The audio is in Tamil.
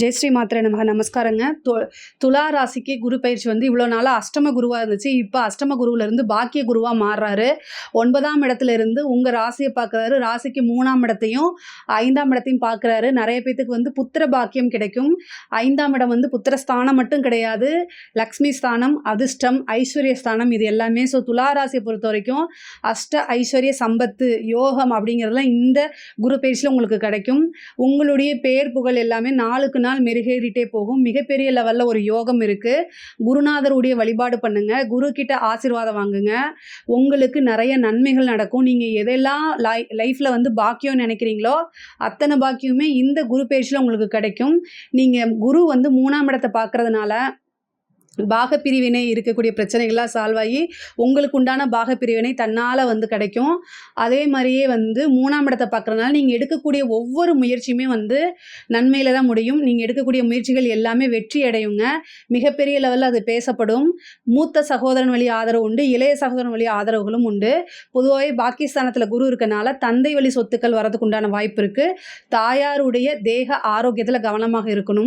ஜெய் ஸ்ரீ மாத்திரை நமக. நமஸ்காரங்க. துலா ராசிக்கு குரு பயிற்சி வந்து இவ்வளோ நாளாக அஷ்டம குருவாக இருந்துச்சு. இப்போ அஷ்டம குருவிலேருந்து பாக்கிய குருவாக மாறுறாரு. 9ஆம் இடத்துல இருந்து உங்கள் ராசியை பார்க்குறாரு. ராசிக்கு 3ஆம் இடத்தையும் 5ஆம் இடத்தையும் பார்க்குறாரு. நிறைய பேத்துக்கு வந்து புத்திர பாக்கியம் கிடைக்கும். 5ஆம் இடம் வந்து புத்திரஸ்தானம் மட்டும் கிடையாது, லக்ஷ்மி ஸ்தானம், அதிர்ஷ்டம், ஐஸ்வர்ய ஸ்தானம், இது எல்லாமே. ஸோ துலா ராசியை பொறுத்த வரைக்கும் அஷ்ட ஐஸ்வர்ய சம்பத்து யோகம் அப்படிங்கிறதுலாம் இந்த குரு பயிற்சியில் உங்களுக்கு கிடைக்கும். உங்களுடைய பேர் புகழ் எல்லாமே நாளுக்கு நாள் மெருகேறிட்டே போகும். மிகப்பெரிய லெவலில் ஒரு யோகம் இருக்குது. குருநாதருடைய வழிபாடு பண்ணுங்க, குரு கிட்ட ஆசீர்வாதம் வாங்குங்க. உங்களுக்கு நிறைய நன்மைகள் நடக்கும். நீங்கள் எதெல்லாம் லைஃப்பில் வந்து பாக்கியம் நினைக்கிறீங்களோ அத்தனை பாக்கியமே இந்த குரு பயிற்சியில் உங்களுக்கு கிடைக்கும். நீங்கள் குரு வந்து 3ஆம் இடத்தை பார்க்கறதுனால பாகப்பிரிவினை இருக்கக்கூடிய பிரச்சனைகள்லாம் சால்வ் ஆகி உங்களுக்கு உண்டான பாகப்பிரிவினை தன்னால் வந்து கிடைக்கும். அதே மாதிரியே வந்து 3ஆம் இடத்தை பார்க்குறதுனால நீங்கள் எடுக்கக்கூடிய ஒவ்வொரு முயற்சியுமே வந்து நன்மையில் தான் முடியும். நீங்கள் எடுக்கக்கூடிய முயற்சிகள் எல்லாமே வெற்றி அடையுங்க. மிகப்பெரிய லெவலில் அது பேசப்படும். மூத்த சகோதரன் வழி ஆதரவு உண்டு, இளைய சகோதரன் வழி ஆதரவுகளும் உண்டு. பொதுவாகவே பாகிஸ்தானத்தில் குரு இருக்கனால தந்தை வழி சொத்துக்கள் வரதுக்கு உண்டான வாய்ப்பு இருக்குது. தாயாருடைய தேக ஆரோக்கியத்தில் கவனமாக இருக்கணும்.